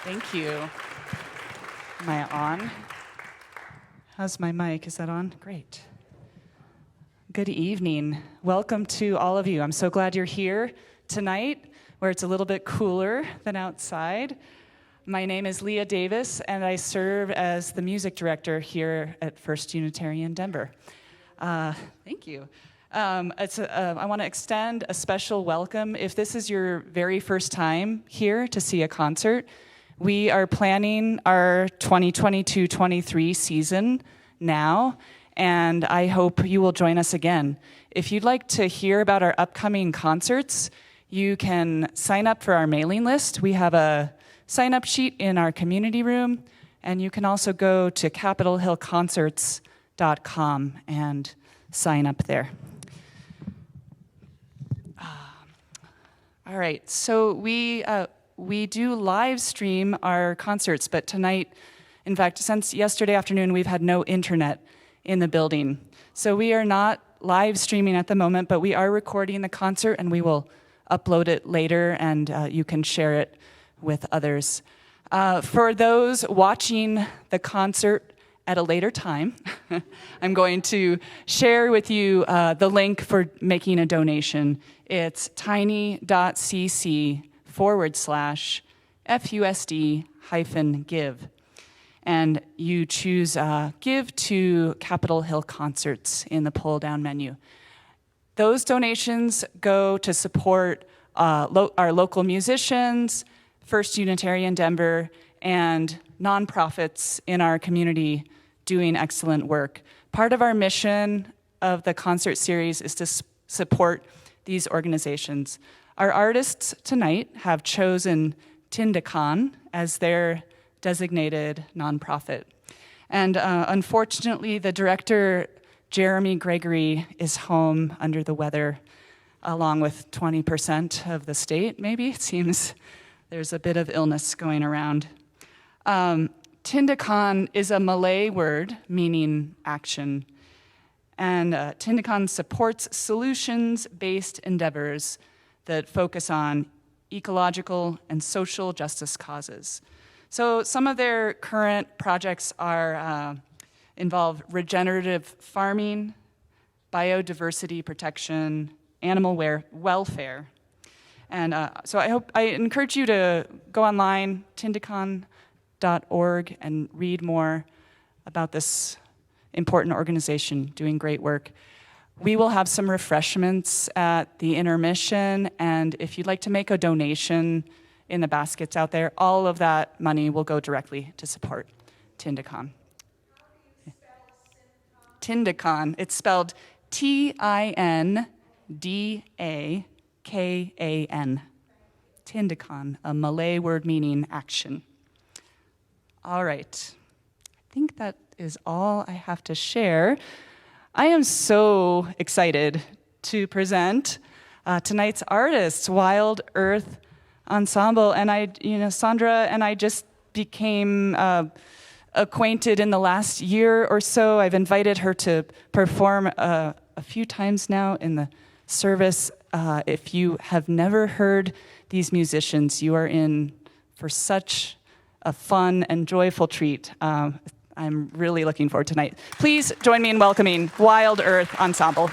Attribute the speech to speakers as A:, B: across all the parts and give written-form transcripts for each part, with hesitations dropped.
A: Thank you. Am I on? How's my mic? Is that on? Great. Good evening. Welcome to all of you. I'm so glad you're here tonight, where it's a little bit cooler than outside. My name is Leah Davis, and I serve as the music director here at First Unitarian Denver. Thank you. I want to extend a special welcome. If this is your very first time here to see a concert, we are planning our 2022-23 season now, and I hope you will join us again. If you'd like to hear about our upcoming concerts, you can sign up for our mailing list. We have a sign-up sheet in our community room, and you can also go to capitolhillconcerts.com and sign up there. All right, so we do live stream our concerts, but tonight, in fact, since yesterday afternoon, we've had no internet in the building. So we are not live streaming at the moment, but we are recording the concert, and we will upload it later, and you can share it with others. For those watching the concert at a later time, I'm going to share with you the link for making a donation. It's tiny.cc/FUSD-give. And you choose Give to Capitol Hill Concerts in the pull-down menu. Those donations go to support our local musicians, First Unitarian Denver, and nonprofits in our community doing excellent work. Part of our mission of the concert series is to support these organizations. Our artists tonight have chosen Tindacon as their designated nonprofit. And unfortunately, the director, Jeremy Gregory, is home under the weather, along with 20% of the state, maybe. It seems there's a bit of illness going around. Tindacon is a Malay word meaning action. And Tindacon supports solutions-based endeavors that focus on ecological and social justice causes. So some of their current projects involve regenerative farming, biodiversity protection, animal welfare. And so I encourage you to go online, tindacon.org, and read more about this important organization doing great work. We will have some refreshments at the intermission, and if you'd like to make a donation in the baskets out there, all of that money will go directly to support Tindacon. Tindacon, it's spelled Tindakan. Tindacon, a Malay word meaning action. All right, I think that is all I have to share. I am so excited to present tonight's artists, Wild Earth Ensemble, and Sandra and I just became acquainted in the last year or so. I've invited her to perform a few times now in the service. If you have never heard these musicians, you are in for such a fun and joyful treat. I'm really looking forward to tonight. Please join me in welcoming Wild Earth Ensemble.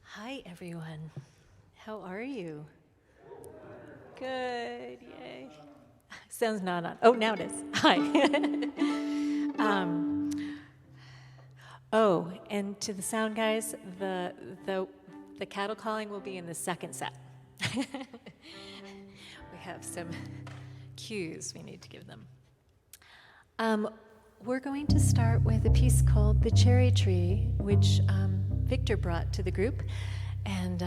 B: Hi, everyone. How are you? Good, yay. Sounds not on. Oh, now it is. Hi. And to the sound guys, the cattle calling will be in the second set. We have some cues we need to give them. We're going to start with a piece called The Cherry Tree, which Victor brought to the group, and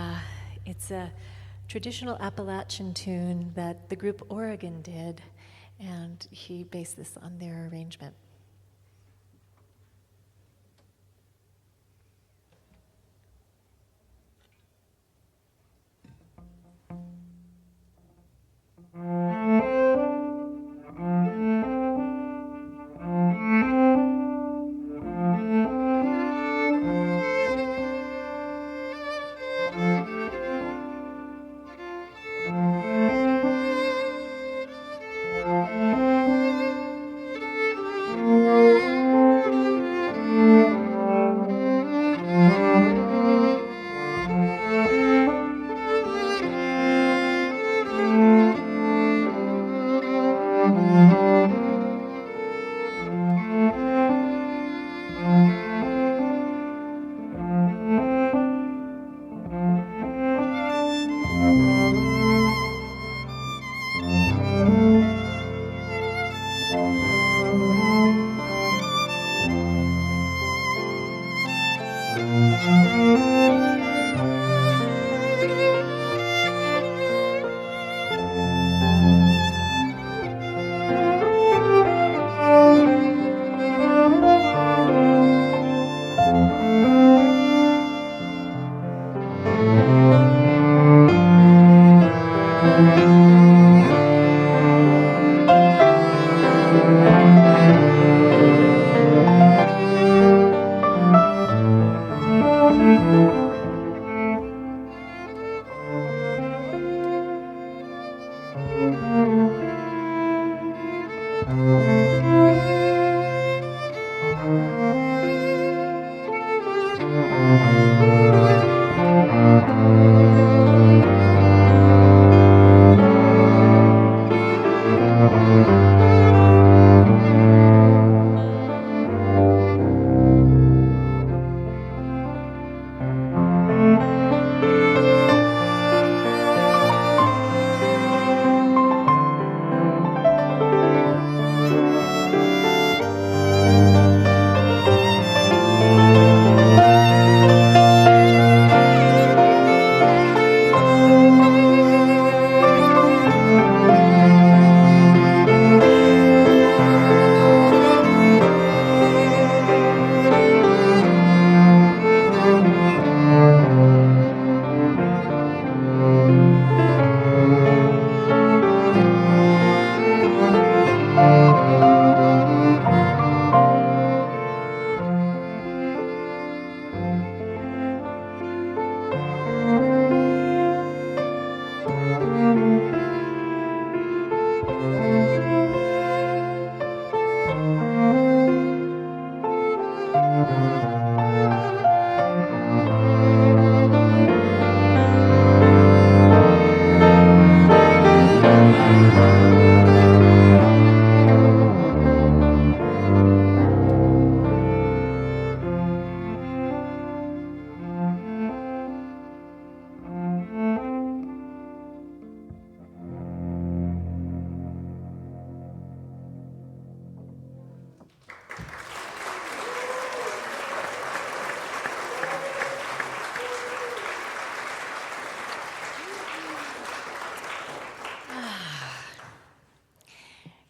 B: it's a traditional Appalachian tune that the group Oregon did, and he based this on their arrangement.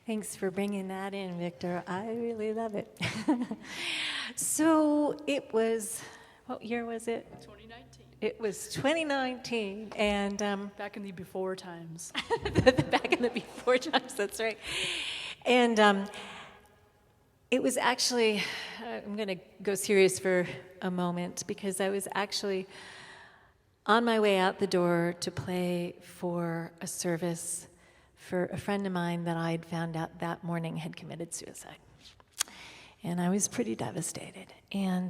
B: Thanks for bringing that in, Victor. I really love it. So it was, what year was it?
C: 2019.
B: It was 2019, and
C: Back in the before times.
B: back in the before times, that's right. And it was actually, I'm going to go serious for a moment, because I was actually on my way out the door to play for a service for a friend of mine that I'd found out that morning had committed suicide. And I was pretty devastated. And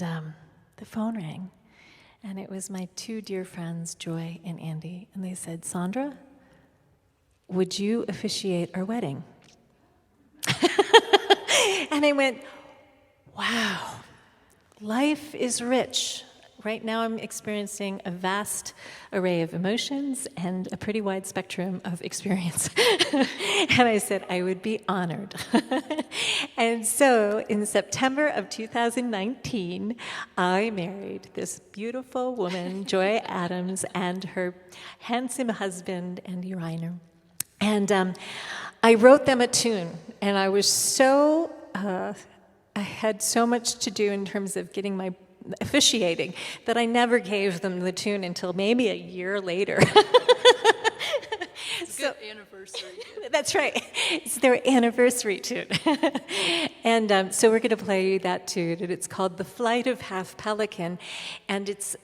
B: the phone rang, and it was my two dear friends, Joy and Andy, and they said, "Sandra, would you officiate our wedding?" And I went, wow, life is rich. Right now I'm experiencing a vast array of emotions and a pretty wide spectrum of experience. And I said I would be honored. And so in September of 2019, I married this beautiful woman, Joy Adams, and her handsome husband, Andy Reiner. And I wrote them a tune, and I was so, I had so much to do in terms of getting my officiating that I never gave them the tune until maybe a year later.
C: It's a good anniversary.
B: That's right. It's their anniversary tune. And so we're going to play that tune, and it's called The Flight of Half Pelican, and it's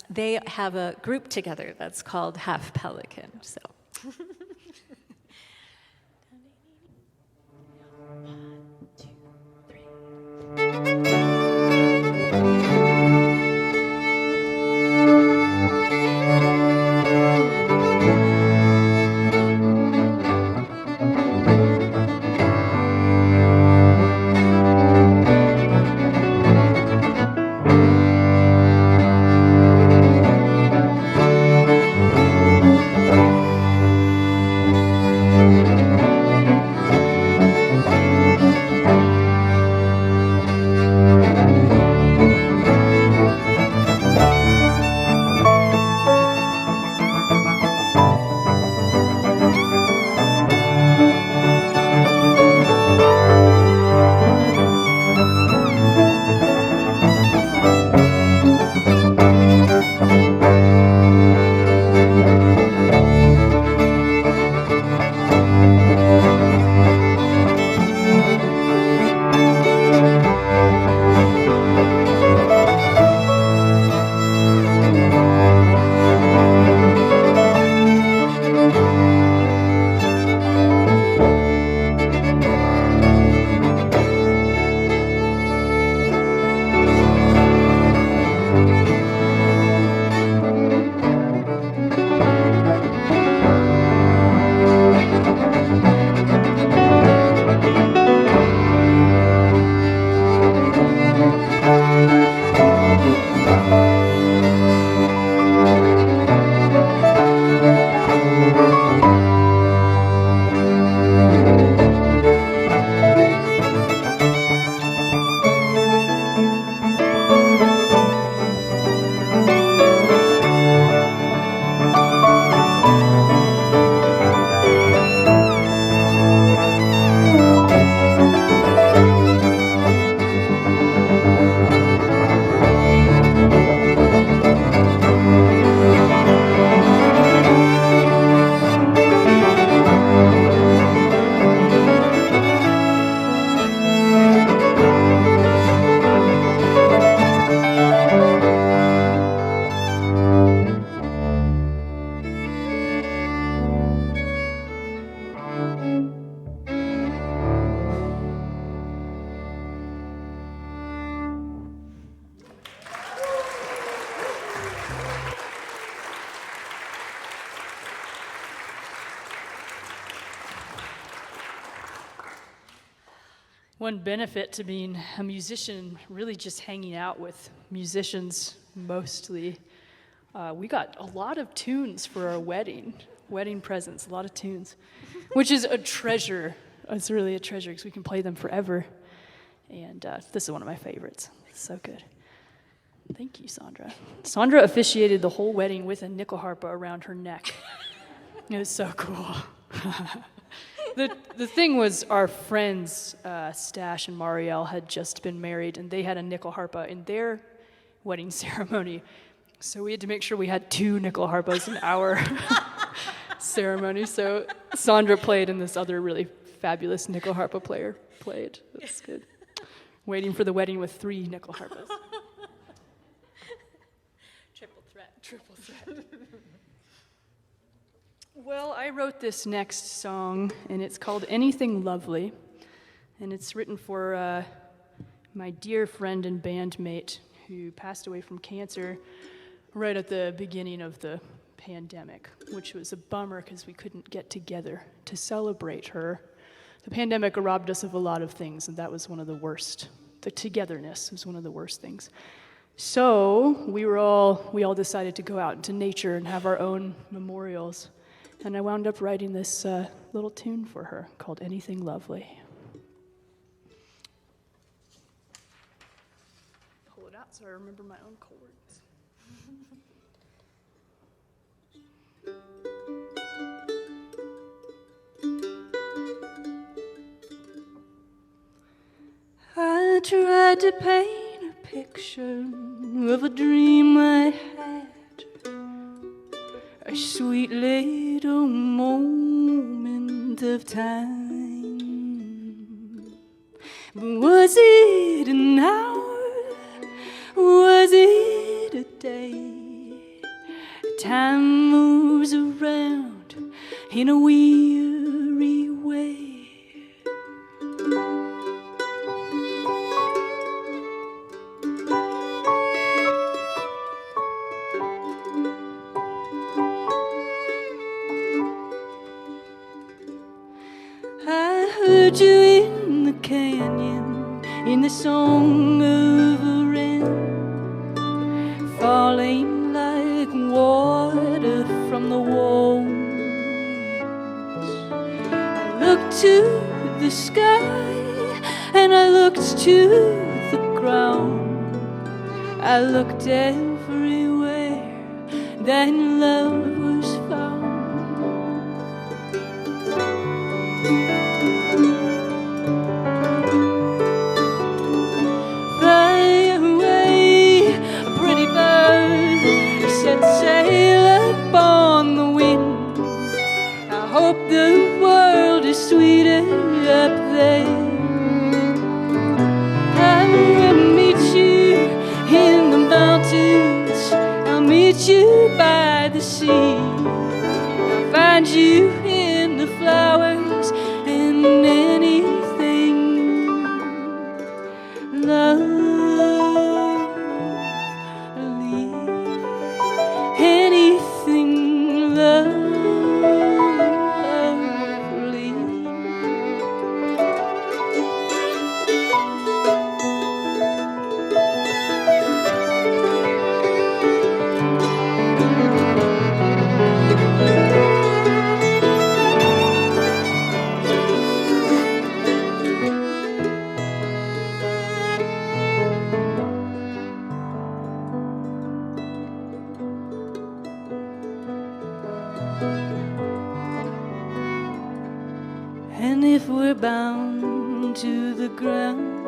B: they have a group together that's called Half Pelican. So. One, two, three.
C: One benefit to being a musician, really just hanging out with musicians mostly. We got a lot of tunes for our wedding presents, a lot of tunes, which is a treasure. It's really a treasure because we can play them forever. And this is one of my favorites. It's so good. Thank you, Sandra. Sandra officiated the whole wedding with a nyckelharpa around her neck. It was so cool. The thing was, our friends, Stash and Marielle, had just been married, and they had a nyckelharpa in their wedding ceremony. So we had to make sure we had 2 nyckelharpas in our ceremony. So Sandra played, and this other really fabulous nyckelharpa player played. That's good. Waiting for the wedding with 3 nyckelharpas. Triple threat. Well, I wrote this next song, and it's called Anything Lovely, and it's written for my dear friend and bandmate who passed away from cancer right at the beginning of the pandemic, which was a bummer because we couldn't get together to celebrate her. The pandemic robbed us of a lot of things, and that was one of the worst. The togetherness was one of the worst things. So we all decided to go out into nature and have our own memorials. And I wound up writing this little tune for her called Anything Lovely. Pull it out so I remember my own chords. I tried to paint a picture of a dream I had. A sweet little moment of time. But was it an hour? Was it a day? Time moves around in a weary way. Heard you in the canyon, in the song of a wren, falling like water from the walls. I looked to the sky and I looked to the ground. I looked everywhere, then love was found. The world is sweeter up there. I will meet you in the mountains. I'll meet you by the sea. I'll find you in the flowers and anything lovely. Anything lovely. And if we're bound to the ground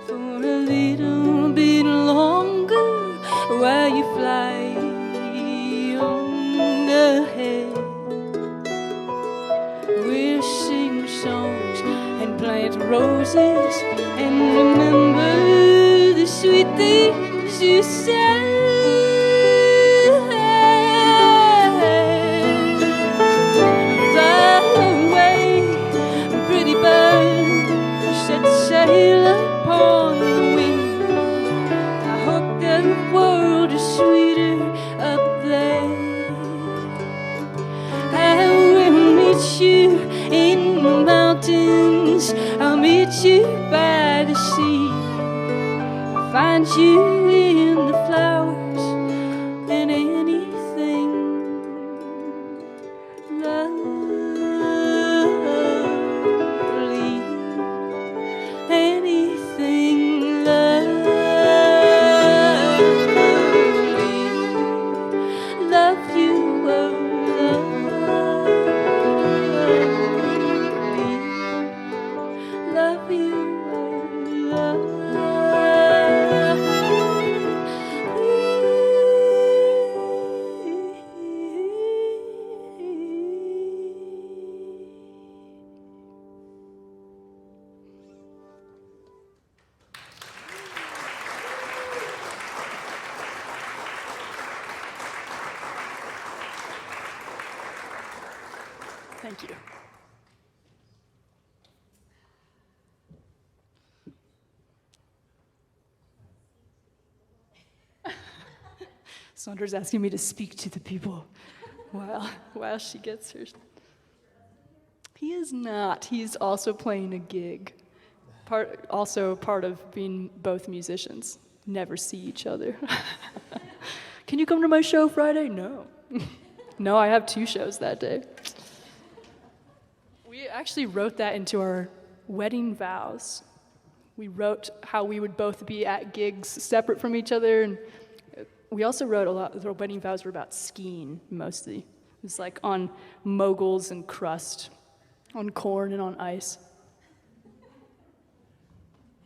C: for a little bit longer, while you fly on ahead, we'll sing songs and plant roses and remember the sweet things you said. Sail upon the wind. I hope the world is sweeter up there. I will meet you in the mountains. I'll meet you by find you in the flowers and anything lovely, anything lovely. Love you, oh, lovely. Love you, oh, Thank you. Sandra's asking me to speak to the people while she gets hers. He is not. He's also playing a gig. Also part of being both musicians. Never see each other. Can you come to my show Friday? No. No, I have 2 shows that day. We actually wrote that into our wedding vows. We wrote how we would both be at gigs separate from each other, and we also wrote a lot. The wedding vows were about skiing mostly. It was like on moguls and crust, on corn and on ice.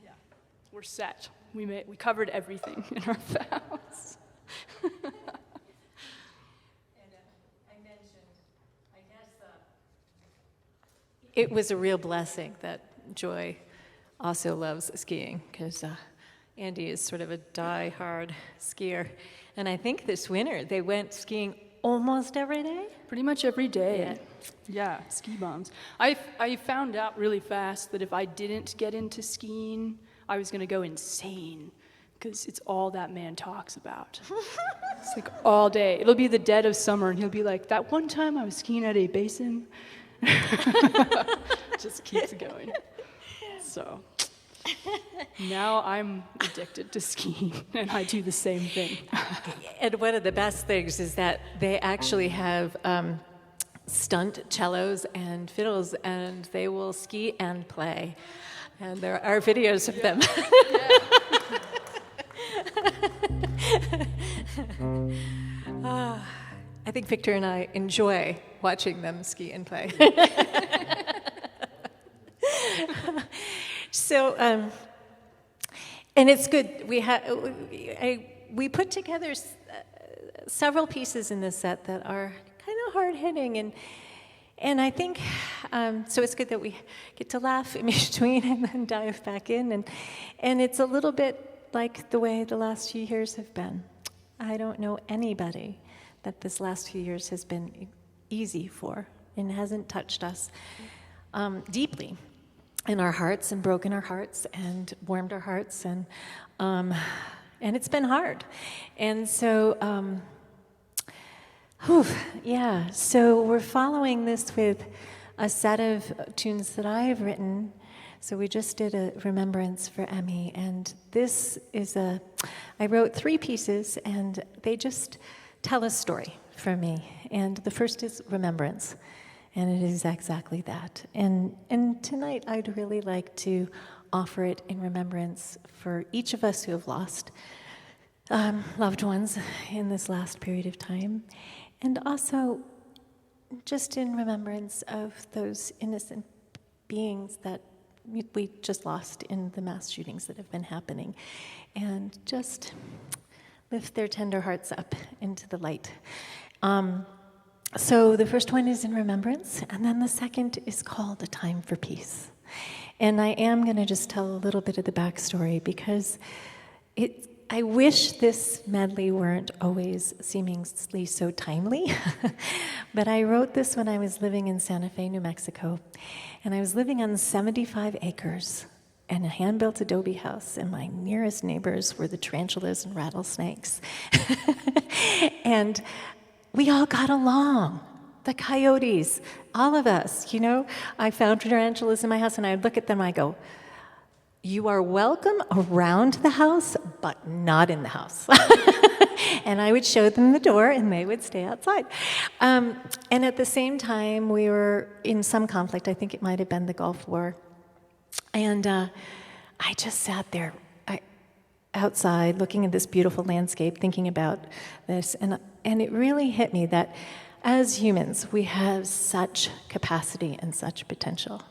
C: Yeah, we're set. We covered everything in our vows.
B: It was a real blessing that Joy also loves skiing, because Andy is sort of a die-hard skier. And I think this winter they went skiing almost every day?
C: Pretty much every day. Yeah, ski bombs. I found out really fast that if I didn't get into skiing, I was going to go insane, because it's all that man talks about. It's like all day. It'll be the dead of summer, and he'll be like, that one time I was skiing at a basin. Just keeps going. So now I'm addicted to skiing, and I do the same thing.
B: And one of the best things is that they actually have stunt cellos and fiddles, and they will ski and play. And there are videos of them. I think Victor and I enjoy watching them ski and play. So, and it's good. We put together several pieces in this set that are kind of hard-hitting, and I think, so it's good that we get to laugh in between and then dive back in, and it's a little bit like the way the last few years have been. I don't know anybody that this last few years has been easy for and hasn't touched us deeply in our hearts and broken our hearts and warmed our hearts, and it's been hard. And so, so we're following this with a set of tunes that I have written. So we just did a remembrance for Emmy, and this is I wrote 3 pieces, and they just tell a story for me. And the first is remembrance, and it is exactly that. And tonight I'd really like to offer it in remembrance for each of us who have lost loved ones in this last period of time, and also just in remembrance of those innocent beings that we just lost in the mass shootings that have been happening, and just lift their tender hearts up into the light. So the first one is in remembrance, and then the second is called A Time for Peace. And I am going to just tell a little bit of the backstory, because I wish this medley weren't always seemingly so timely, but I wrote this when I was living in Santa Fe, New Mexico, and I was living on 75 acres in a hand-built adobe house, and my nearest neighbors were the tarantulas and rattlesnakes. And we all got along. The coyotes, all of us, I found tarantulas in my house, and I'd look at them, I go, You are welcome around the house, but not in the house. And I would show them the door, and they would stay outside. And at the same time, we were in some conflict. I think it might have been the Gulf War. And I just sat there outside looking at this beautiful landscape, thinking about this. And it really hit me that as humans, we have such capacity and such potential.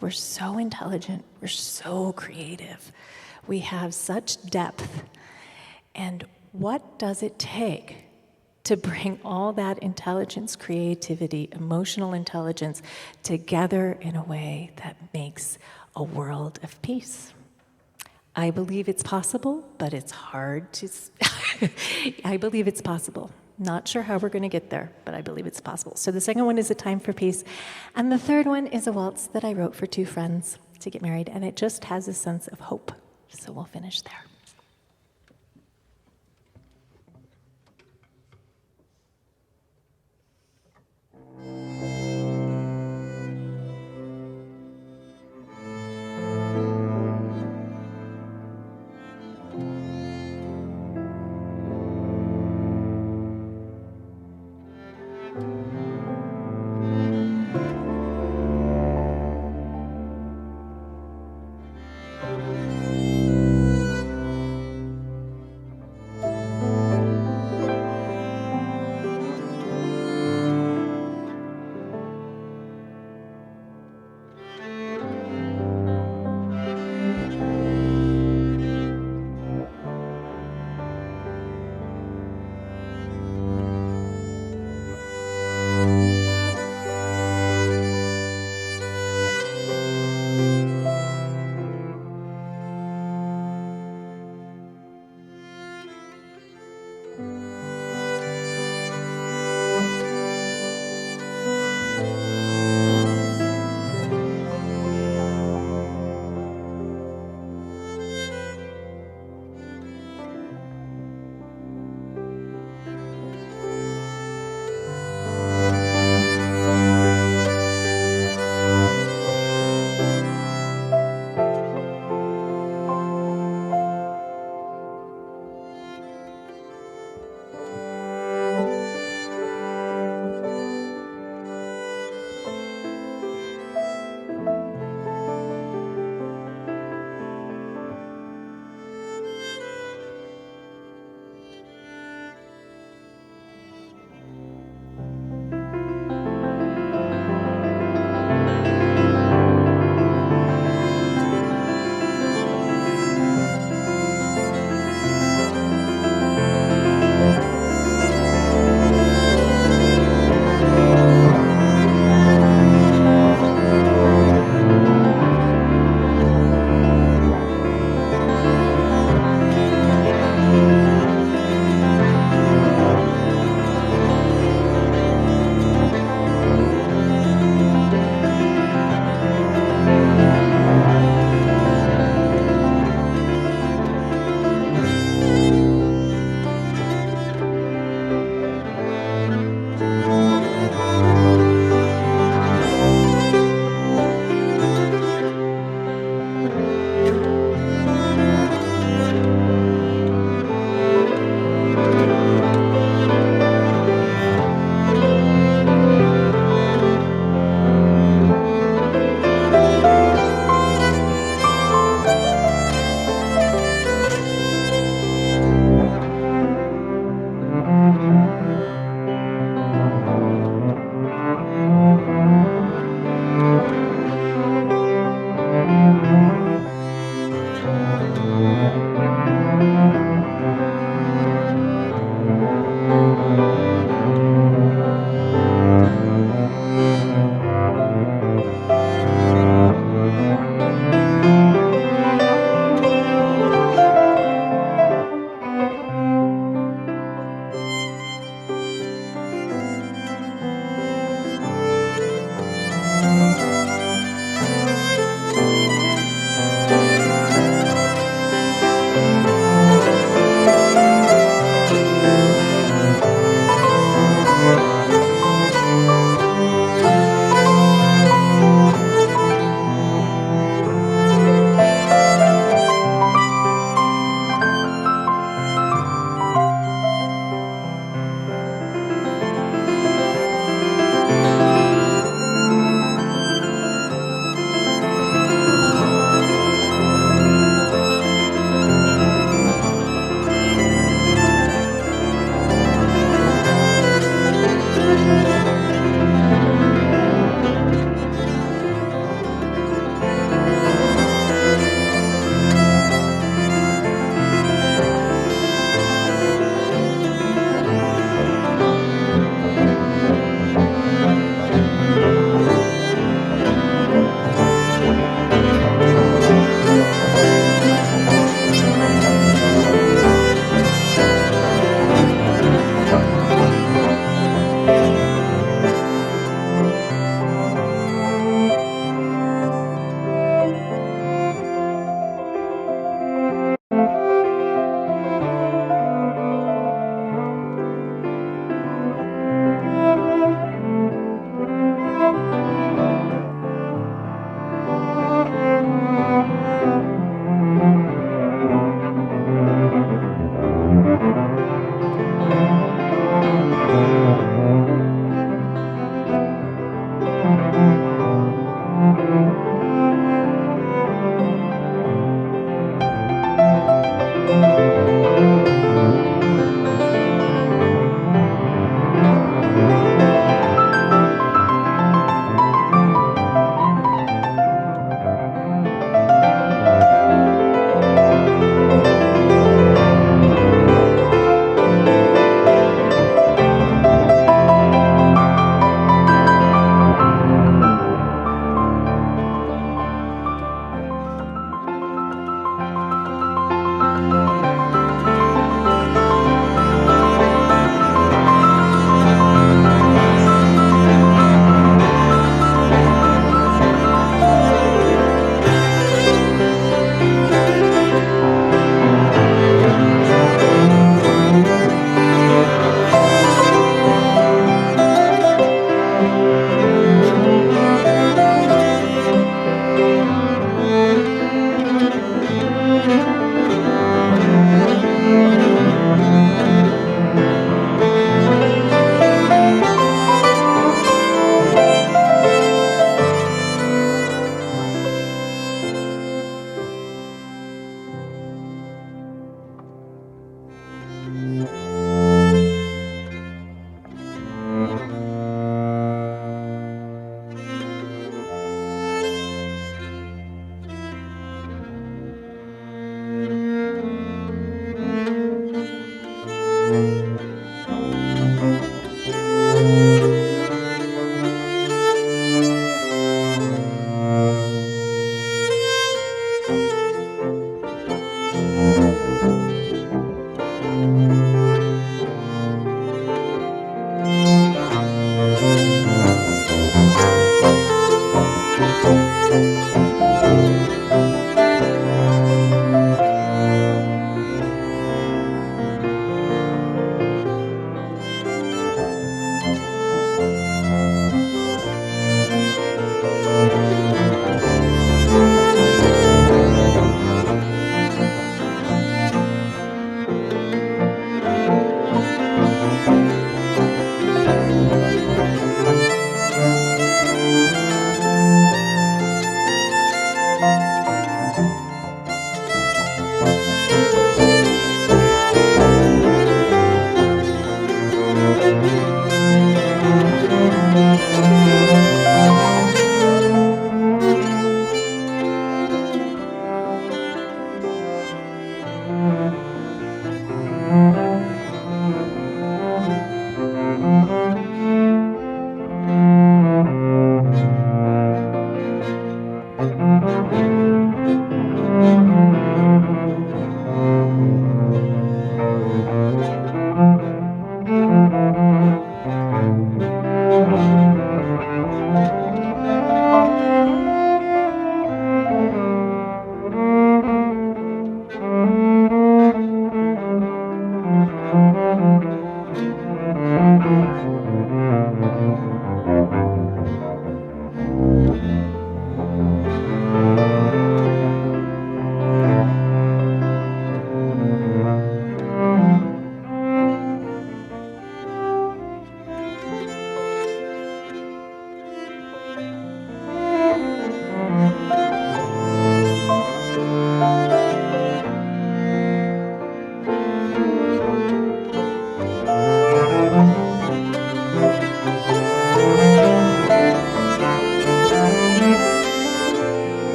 B: We're so intelligent. We're so creative. We have such depth. And what does it take to bring all that intelligence, creativity, emotional intelligence together in a way that makes a world of peace? I believe it's possible, but it's hard to... I believe it's possible. Not sure how we're going to get there, but I believe it's possible. So the second one is A Time for Peace. And the third one is a waltz that I wrote for two friends to get married, and it just has a sense of hope. So we'll finish there.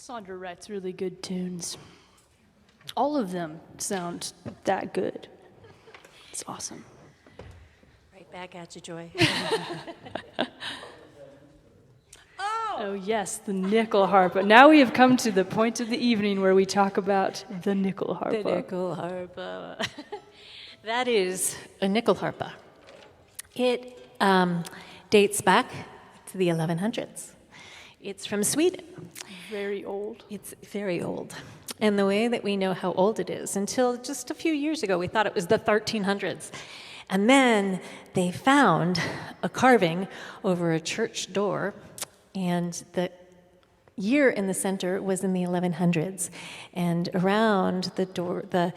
C: Sandra writes really good tunes. All of them sound that good. It's awesome.
B: Right back at you, Joy.
C: Oh yes, the nyckelharpa. Now we have come to the point of the evening where we talk about the nyckelharpa.
B: The nyckelharpa. That is a nyckelharpa. It dates back to the 1100s. It's from Sweden.
C: Very old.
B: It's very old. And the way that we know how old it is, until just a few years ago, we thought it was the 1300s. And then they found a carving over a church door, and the year in the center was in the 1100s. And around the door, the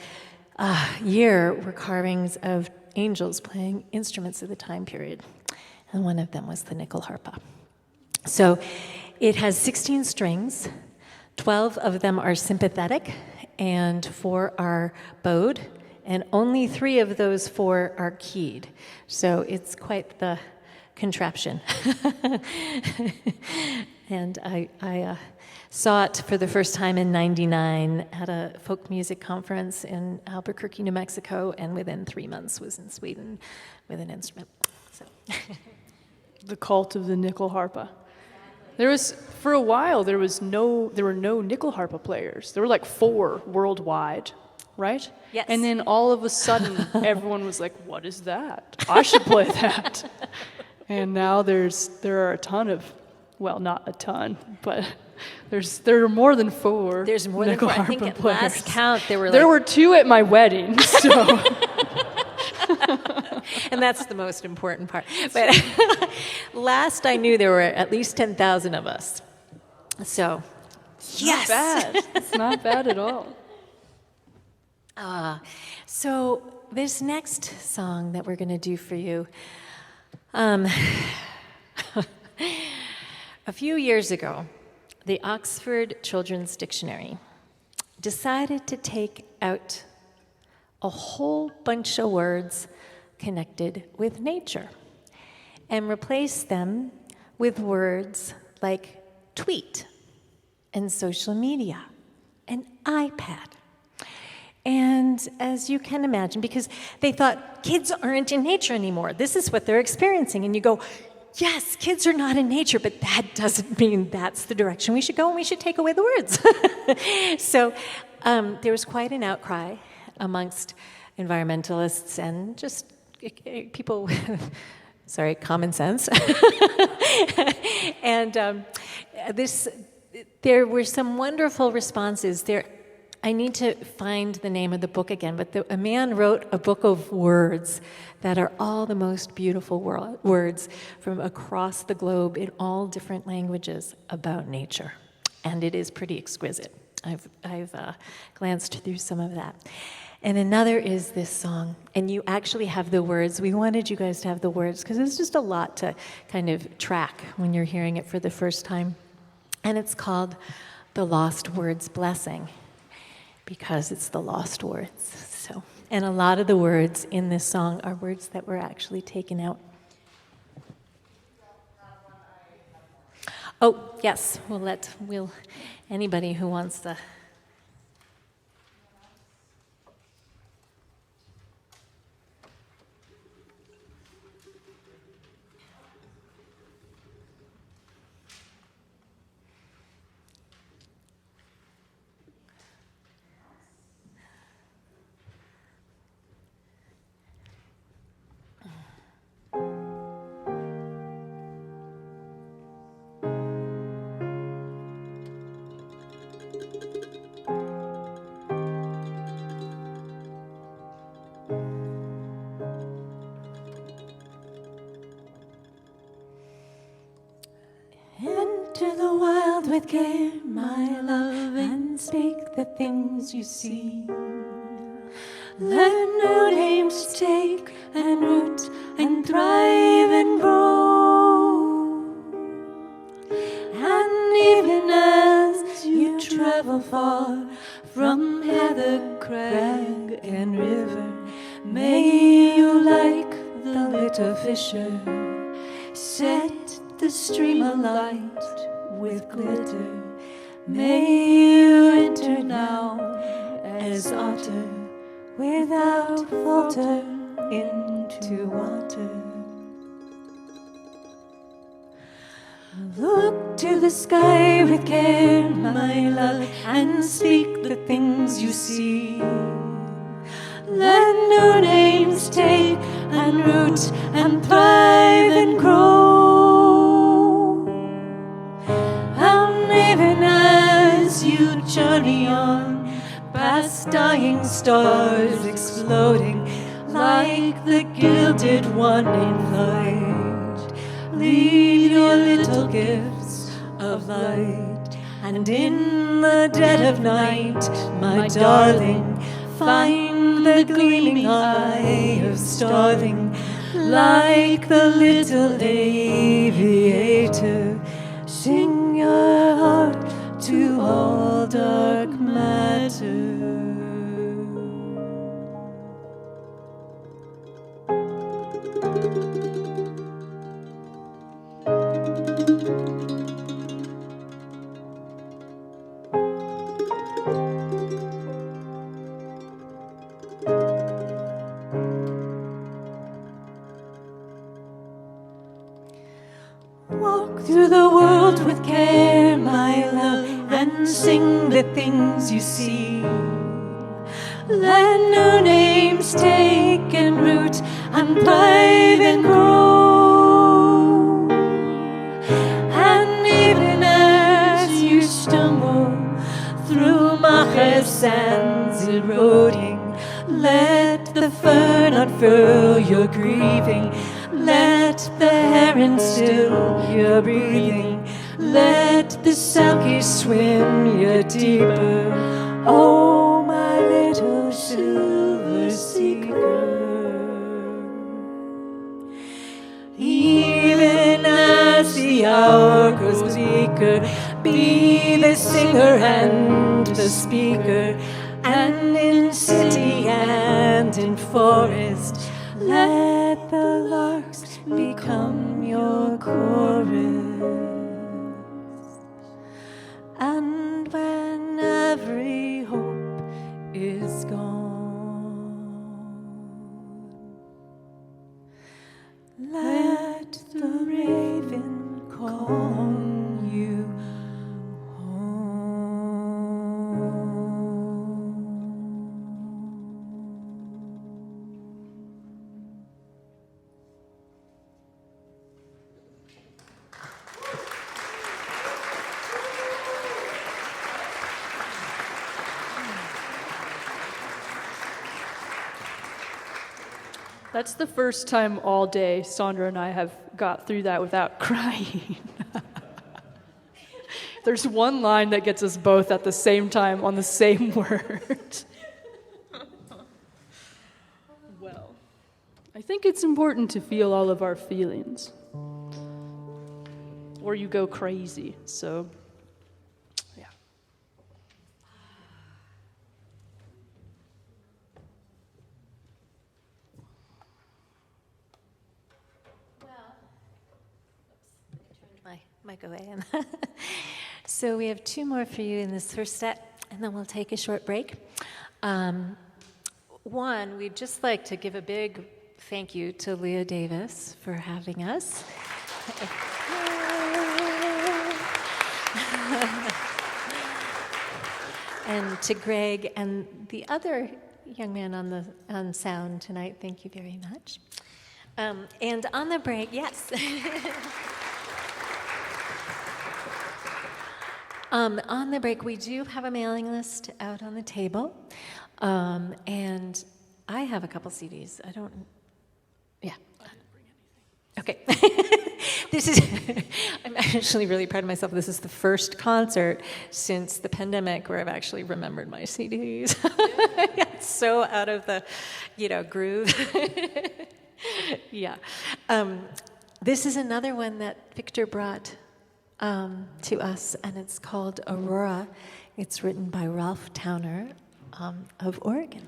B: year were carvings of angels playing instruments of the time period. And one of them was the nyckelharpa. So it has 16 strings. 12 of them are sympathetic, and 4 are bowed, and only 3 of those 4 are keyed. So it's quite the contraption. And I saw it for the first time in '99 at a folk music conference in Albuquerque, New Mexico, and within 3 months was in Sweden with an instrument. So.
C: The cult of the nyckelharpa. There was, for a while, there were no nyckelharpa players. There were like 4 worldwide, right?
B: Yes.
C: And then all of a sudden, everyone was like, "What is that? I should play that." And now there are a ton of, well, not a ton, but there are more than 4.
B: There's more than 4. I think at
C: players.
B: last count
C: there were 2 at my wedding, so.
B: And that's the most important part. But last I knew, there were at least 10,000 of us. So, yes!
C: Not bad. It's not bad at all.
B: So this next song that we're going to do for you, a few years ago, the Oxford Children's Dictionary decided to take out a whole bunch of words connected with nature and replace them with words like tweet and social media and iPad. And as you can imagine, because they thought kids aren't in nature anymore, this is what they're experiencing. And you go, yes, kids are not in nature, but that doesn't mean that's the direction we should go and we should take away the words. So there was quite an outcry amongst environmentalists and just people with, common sense. And there were some wonderful responses. I need to find the name of the book again, but a man wrote a book of words that are all the most beautiful words from across the globe in all different languages about nature. And it is pretty exquisite. I've glanced through some of that. And another is this song, and you actually have the words. We wanted you guys to have the words because it's just a lot to kind of track when you're hearing it for the first time. And it's called The Lost Words Blessing, because it's the lost words. So, and a lot of the words in this song are words that were actually taken out. Oh, yes, we'll anybody who wants to.
D: Enter the wild with care, my love, and speak the things you see. Learn new names to take and root and thrive and grow. And even as you travel far from heather, crag, and river, may you, like the little fisher, set the stream alight with glitter. May you enter now as otter without falter into water. Look to the sky with care, my love, and speak the things you see. Let new names take and root and thrive and grow. And even as you journey on, past dying stars exploding like the gilded one in flight, leave your little gifts of light, and in the dead of night, my darling, find the gleaming eye of starling, like the little aviator. Sing your heart to all dark matter. Walk through the world with care, my love, and sing the things you see. Let new names take and root and thrive and grow. And even as you stumble through Macher sands eroding, let the fern unfurl your grieving. Let the heron still your breathing. Let the selkie swim your deeper. Oh, my little silver seeker. Even as the hour grows bleaker, be the singer and the speaker. And in city and in forest, let the larks become your chorus. And when every hope is gone, let the raven call you
C: That's the first time all day Sandra and I have got through that without crying. There's one line that gets us both at the same time on the same word. Well, I think it's important to feel all of our feelings, or you go crazy. So, yeah.
B: My mic away. So we have two more for you in this first set, and then we'll take a short break. One, we'd just like to give a big thank you to Leah Davis for having us. And to Greg and the other young man on sound tonight, thank you very much. And on the break, yes. On the break, we do have a mailing list out on the table, and I have a couple CDs. I didn't bring anything. Okay. I'm actually really proud of myself. This is the first concert since the pandemic where I've actually remembered my CDs. It's so out of the, groove. Yeah. This is another one that Victor brought to us, and it's called Aurora. It's written by Ralph Towner of Oregon.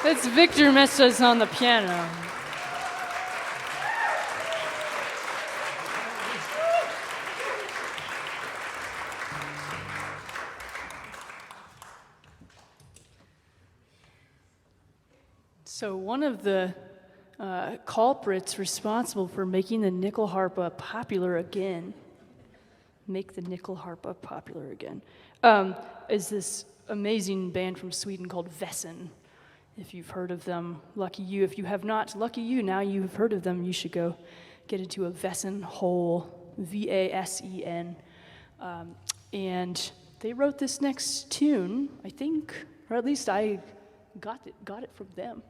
C: That's Victor Mestas on the piano. So one of the culprits responsible for making the nyckelharpa popular again, make the nyckelharpa popular again, is this amazing band from Sweden called Vessen. If you've heard of them, lucky you. If you have not, lucky you. Now you've heard of them, you should go get into a Vessen hole, V-A-S-E-N. And they wrote this next tune, I think, or at least I got it from them.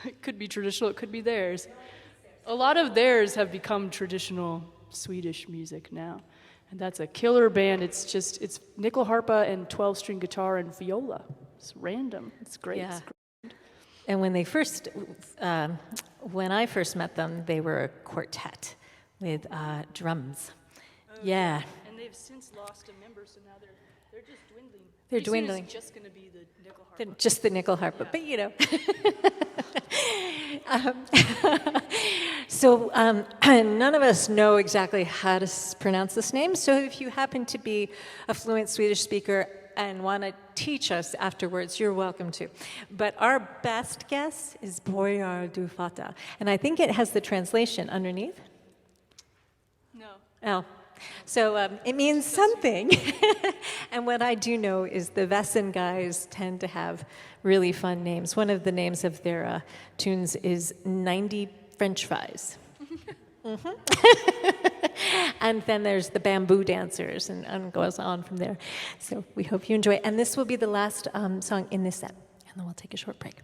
C: It could be traditional, it could be theirs. A lot of theirs have become traditional Swedish music now. And that's a killer band. It's nyckelharpa and 12-string guitar and viola. It's random. It's great.
B: Yeah.
C: It's great.
B: And when I first met them, they were a quartet with drums. Yeah.
C: And they've since lost a member, so now they're just dwindling.
B: They're
C: Pretty soon
B: dwindling.
C: It's just going to be the nyckelharpa.
B: Just the nyckelharpa, but you know. So none of us know exactly how to pronounce this name, so if you happen to be a fluent Swedish speaker and want to teach us afterwards, you're welcome to. But our best guess is Bojar du Fata, and I think it has the translation underneath.
C: No.
B: Oh. So it means something. And what I do know is the Vessen guys tend to have really fun names. One of the names of their tunes is 90 French fries. And then there's the bamboo dancers, and goes on from there. So we hope you enjoy. And this will be the last song in this set. And then we'll take a short break.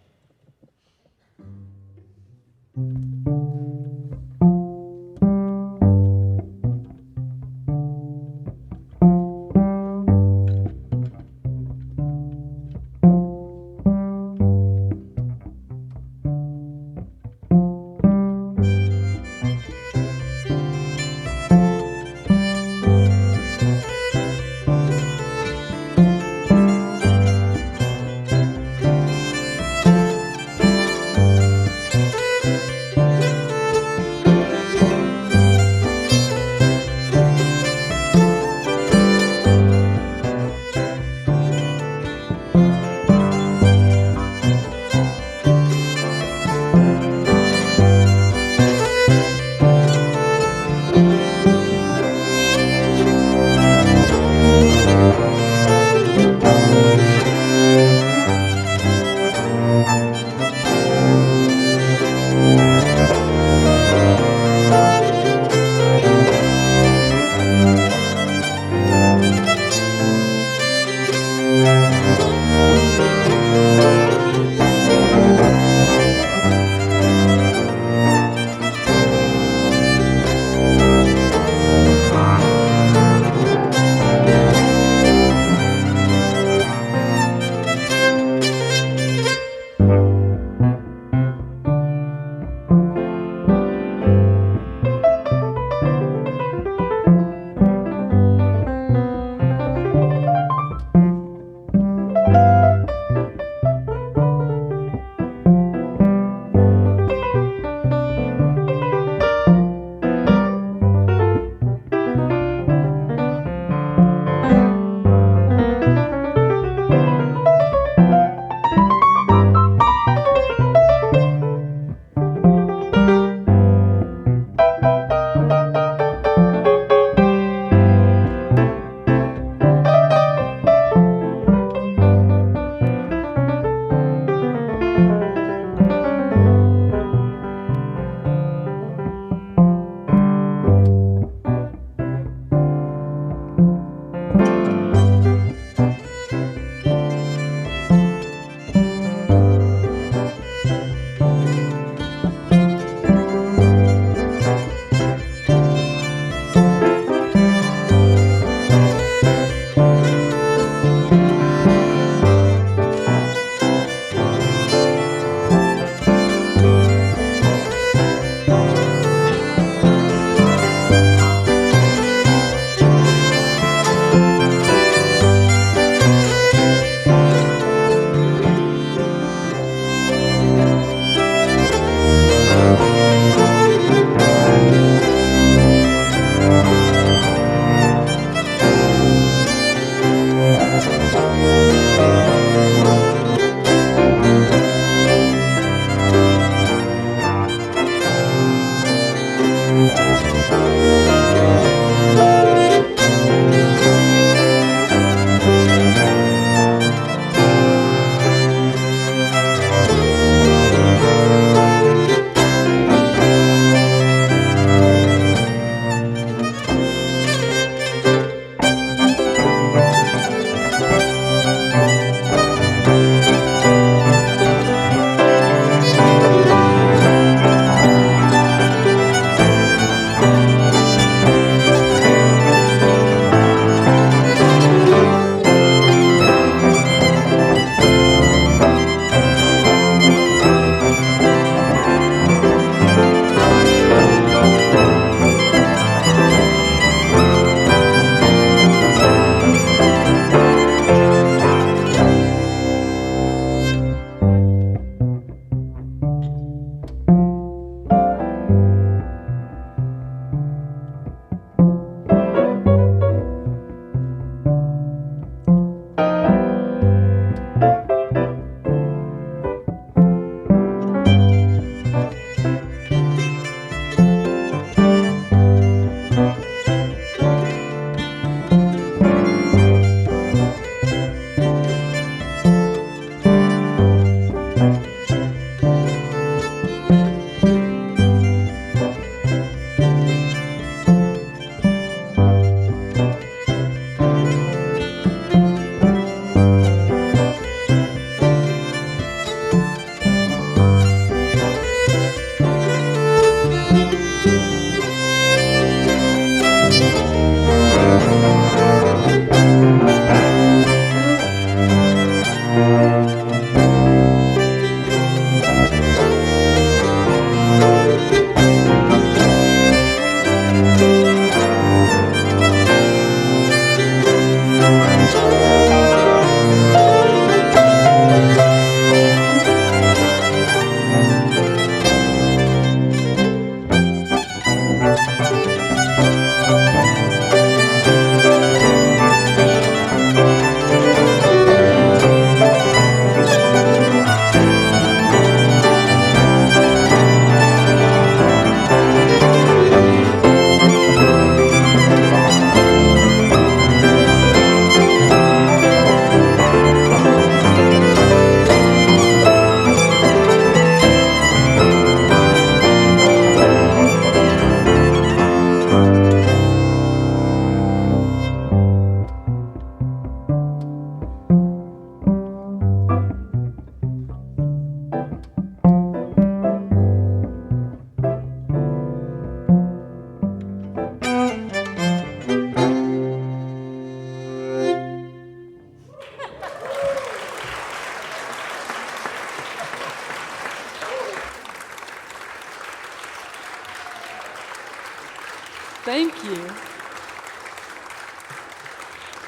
C: Thank you.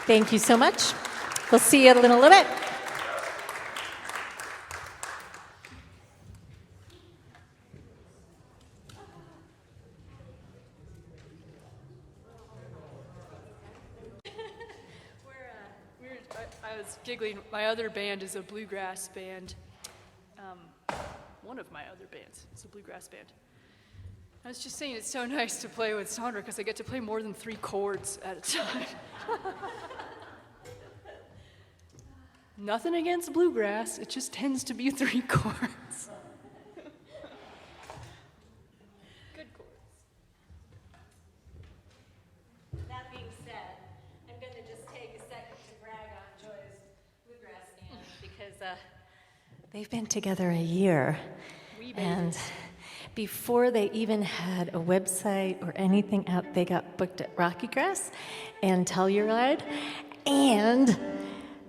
B: Thank you so much. We'll see you in a little bit.
C: I was giggling. My other band is a bluegrass band. One of my other bands is a bluegrass band. I was just saying it's so nice to play with Sandra because I get to play more than 3 chords at a time. Nothing against bluegrass, it just tends to be 3 chords. Good chords.
B: That being said, I'm going to just take a second to brag on Joy's bluegrass band because they've been together a year. And before they even had a website or anything out, they got booked at Rocky Grass and Telluride, and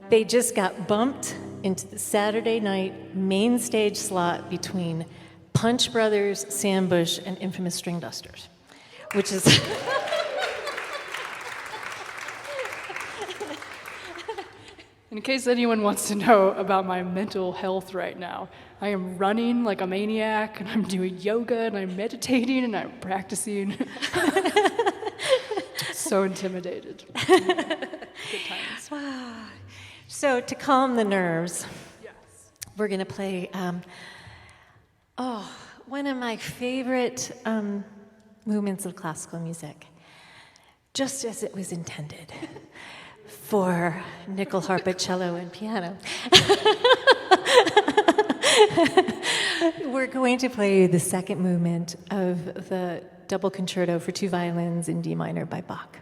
B: they just got bumped into the Saturday night main stage slot between Punch Brothers, Sam Bush, and Infamous String Dusters, which is...
C: In case anyone wants to know about my mental health right now, I am running like a maniac, and I'm doing yoga, and I'm meditating, and I'm practicing. So intimidated. Good times.
B: So to calm the nerves,
C: Yes.
B: we're going to play one of my favorite movements of classical music, just as it was intended for nyckelharpa, cello, and piano. We're going to play the second movement of the double concerto for 2 violins in D minor by Bach.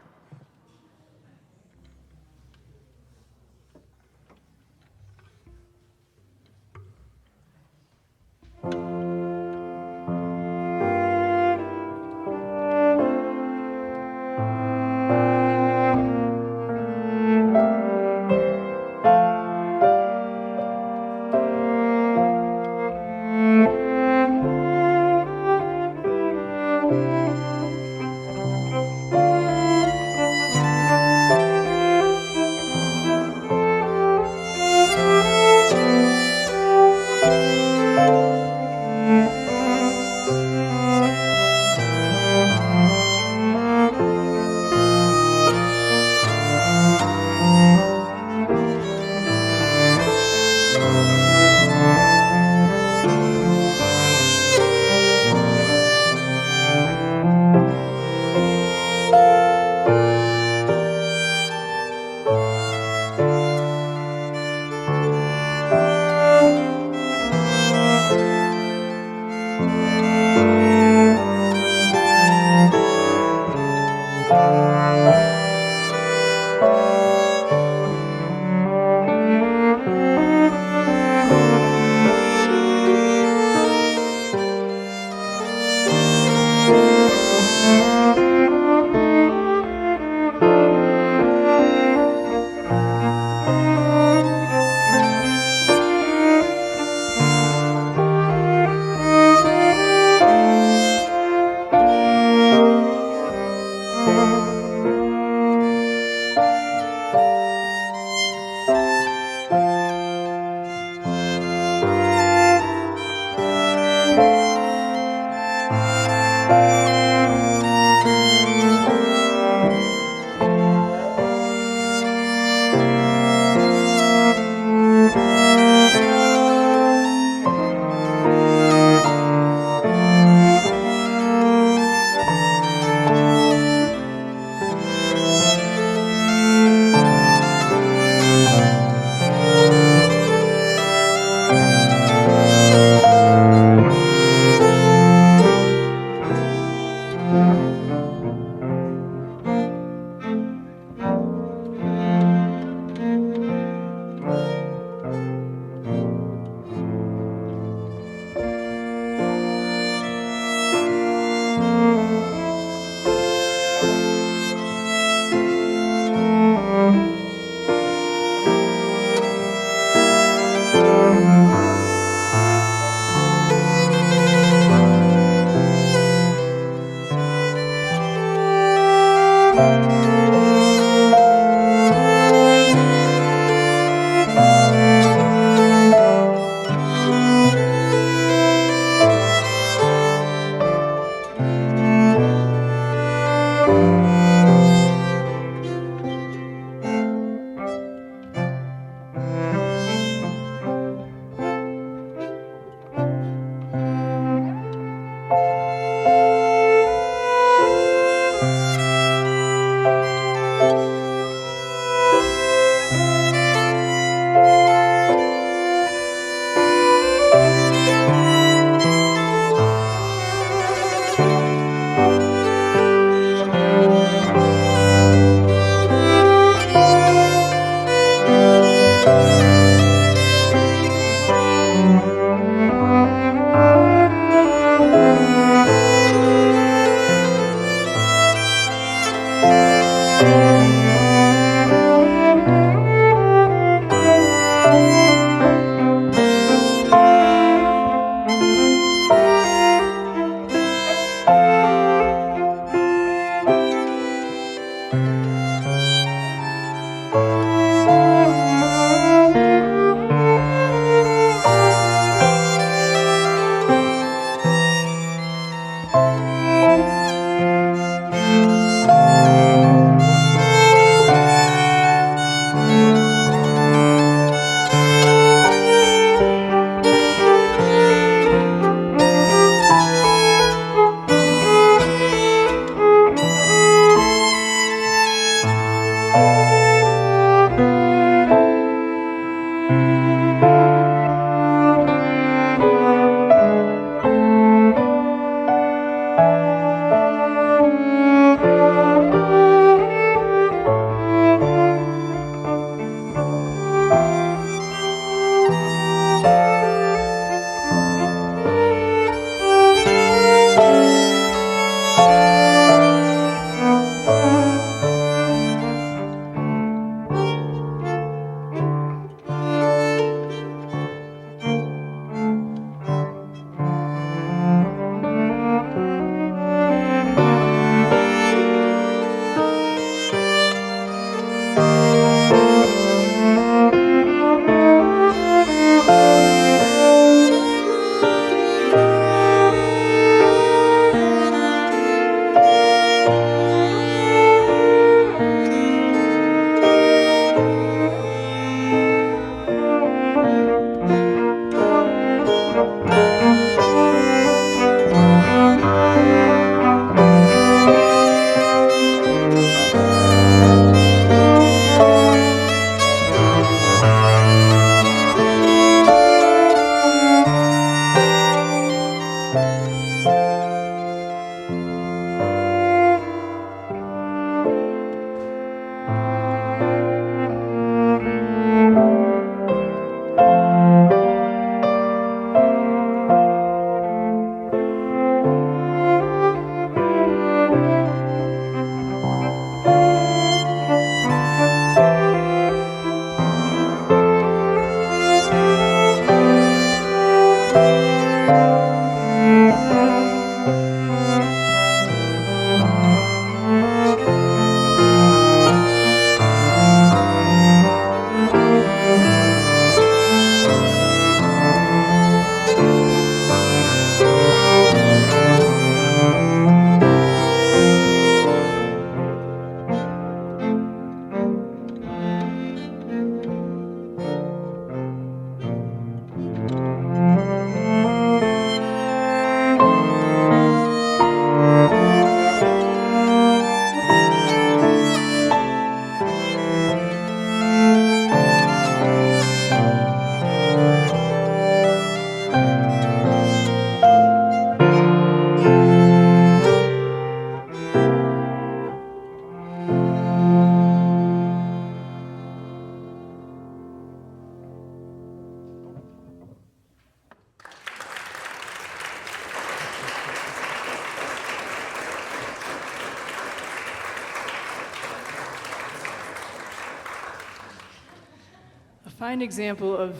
C: fine example of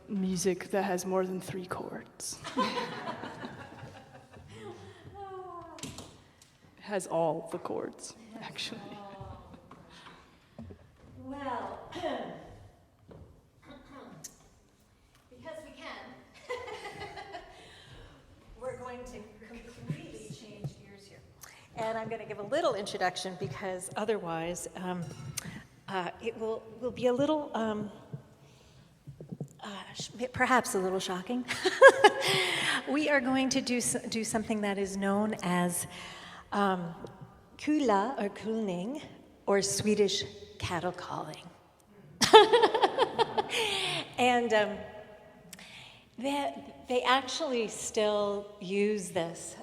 C: music that has more than 3 chords. It has all the chords, actually.
B: Well, because we can, we're going to completely change gears here. And I'm going to give a little introduction because otherwise it will be a little, perhaps a little shocking. We are going to do something that is known as kula or kulning, or Swedish cattle calling. And they actually still use this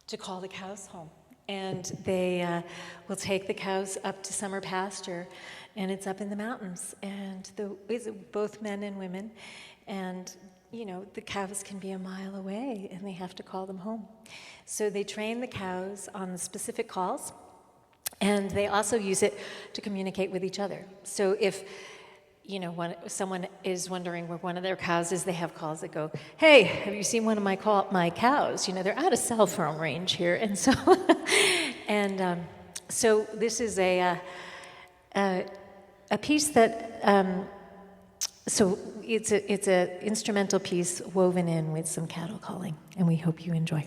B: to call the cows home. And they will take the cows up to summer pasture, and it's up in the mountains. And it's both men and women. And, you know, the cows can be a mile away, and they have to call them home. So they train the cows on the specific calls, and they also use it to communicate with each other. So if, you know, someone is wondering where one of their cows is, they have calls that go, "Hey, have you seen one of my cows?" You know, they're out of cell phone range here, and so, so this is a piece that, so it's an instrumental piece woven in with some cattle calling, and we hope you enjoy.